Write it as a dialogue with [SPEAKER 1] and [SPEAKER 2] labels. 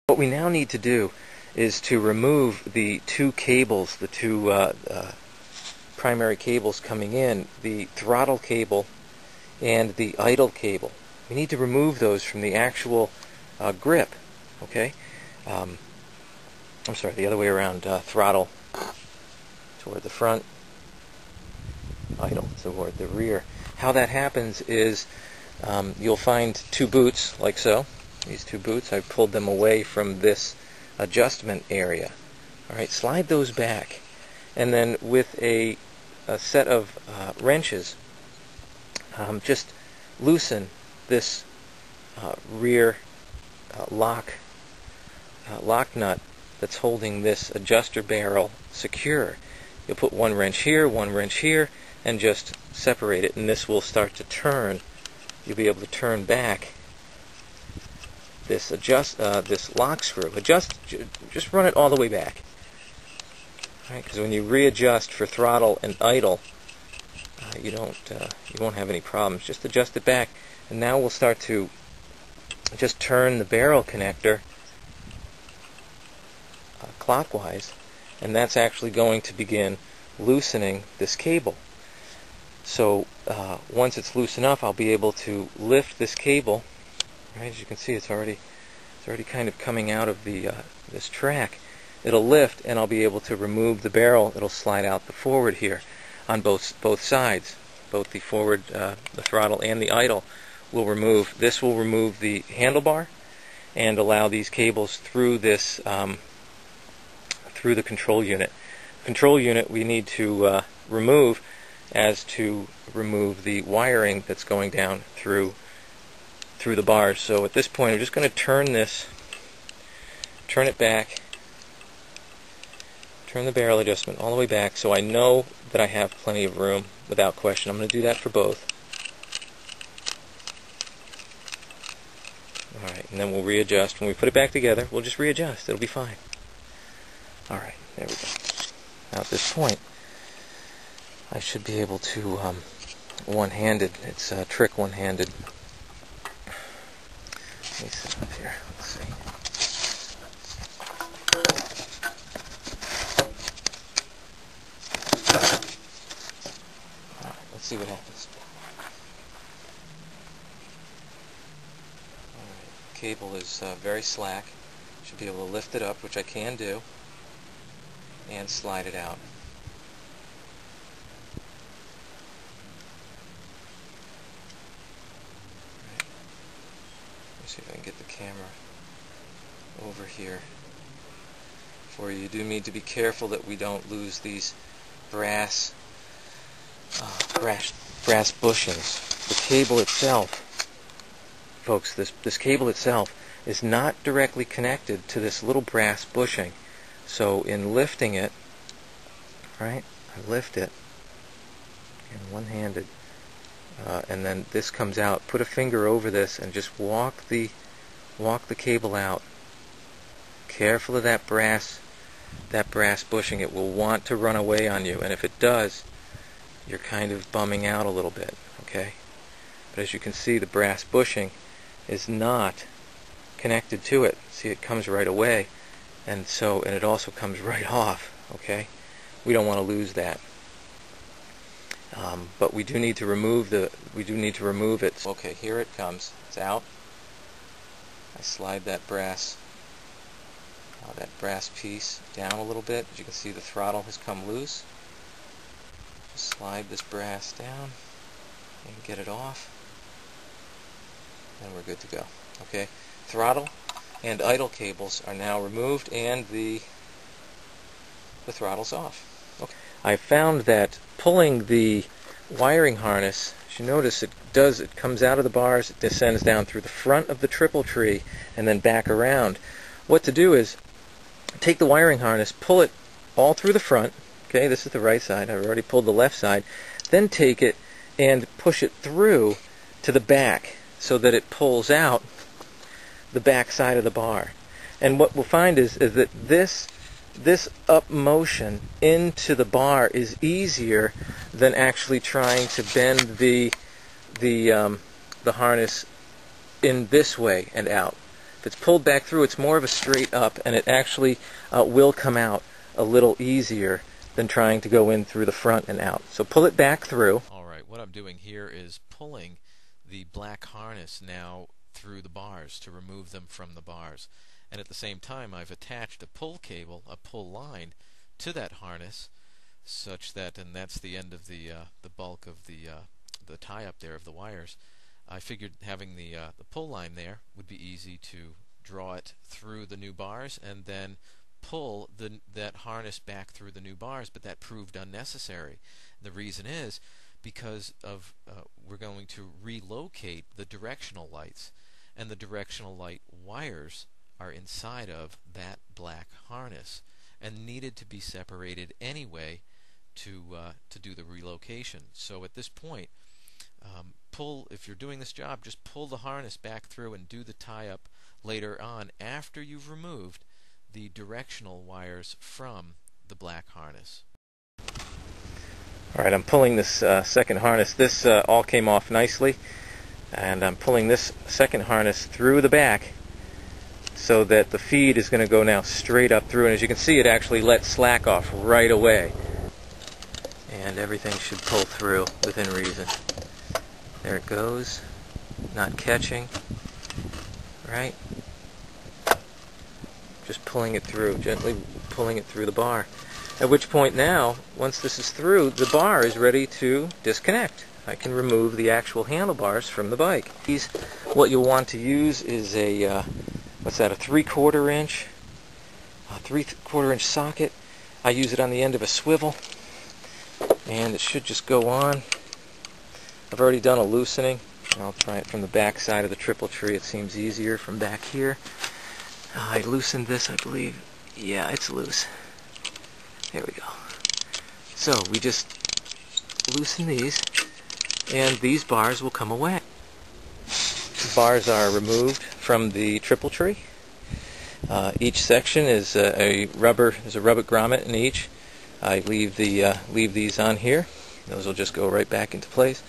[SPEAKER 1] What we now need to do is to remove the two cables, the two primary cables coming in, the throttle cable and the idle cable. We need to remove those from the actual grip, okay? I'm sorry, the other way around, throttle toward the front, idle toward the rear. How that happens is you'll find two boots, like so. These two boots, I pulled them away from this adjustment area. Alright, slide those back, and then with a set of wrenches, just loosen this rear lock nut that's holding this adjuster barrel secure. You'll put one wrench here, and just separate it, and this will start to turn. You'll be able to turn back this this lock screw. Just run it all the way back. Right? Because when you readjust for throttle and idle, you won't have any problems. Just adjust it back, and now we'll start to just turn the barrel connector clockwise, and that's actually going to begin loosening this cable. So once it's loose enough, I'll be able to lift this cable. Right, as you can see, it's already kind of coming out of the this track. It'll lift, and I'll be able to remove the barrel. It'll slide out the forward here on both sides, both the forward, the throttle, and the idle. Will remove. This will remove the handlebar and allow these cables through this through the control unit. Control unit we need to remove, as to remove the wiring that's going down through the bars. So at this point, I'm just going to turn it back, turn the barrel adjustment all the way back, so I know that I have plenty of room without question. I'm going to do that for both. Alright, and then we'll readjust. When we put it back together, we'll just readjust. It'll be fine. Alright, there we go. Now at this point, I should be able to one-handed. It's trick one-handed. Let me set up here. Let's see. Alright, let's see what happens. Alright, the cable is very slack. Should be able to lift it up, which I can do, and slide it out. See if I can get the camera over here for you. You do need to be careful that we don't lose these brass bushings. The cable itself, folks, this cable itself is not directly connected to this little brass bushing. So in lifting it, right, I lift it, and one-handed, and then this comes out. Put a finger over this and just walk the cable out. Careful of that brass bushing. It will want to run away on you, and if it does, you're kind of bumming out a little bit. Okay, but as you can see, the brass bushing is not connected to it. See, it comes right away, and it also comes right off. Okay, we don't want to lose that. But we do need to remove it. Okay, here it comes. It's out. I slide that brass piece down a little bit. As you can see, the throttle has come loose. Just slide this brass down and get it off, and we're good to go. Okay, throttle and idle cables are now removed, and the throttle's off. Okay. I found that pulling the wiring harness, as you notice, it comes out of the bars, it descends down through the front of the triple tree, and then back around. What to do is take the wiring harness, pull it all through the front. Okay, this is the right side. I've already pulled the left side. Then take it and push it through to the back so that it pulls out the back side of the bar. And what we'll find is that this up motion into the bar is easier than actually trying to bend the harness in this way and out. If it's pulled back through, it's more of a straight up, and it actually will come out a little easier than trying to go in through the front and out. So pull it back through.
[SPEAKER 2] Alright, what I'm doing here is pulling the black harness now through the bars to remove them from the bars. And at the same time, I've attached a pull cable, a pull line, to that harness, such that, and that's the end of the bulk of the tie-up there of the wires. I figured having the pull line there would be easy to draw it through the new bars and then pull that harness back through the new bars, but that proved unnecessary. The reason is because of we're going to relocate the directional lights, and the directional light wires are inside of that black harness and needed to be separated anyway to do the relocation. So at this point, if you're doing this job, just pull the harness back through and do the tie-up later on after you've removed the directional wires from the black harness.
[SPEAKER 1] Alright, I'm pulling this second harness. This all came off nicely, and I'm pulling this second harness through the back so that the feed is going to go now straight up through, and as you can see, it actually let slack off right away, and everything should pull through within reason. There it goes, not catching, right? Just pulling it through, gently pulling it through the bar. At which point now, once this is through, the bar is ready to disconnect. I can remove the actual handlebars from the bike. What you'll want to use is a, what's that, a 3/4 inch socket. I use it on the end of a swivel, and it should just go on. I've already done a loosening. I'll try it from the back side of the triple tree. It seems easier from back here. I loosened this, I believe. Yeah, it's loose. There we go. So we just loosen these, and these bars will come away. The bars are removed from the triple tree. Each section is there's a rubber grommet in each. I leave these on here. Those will just go right back into place.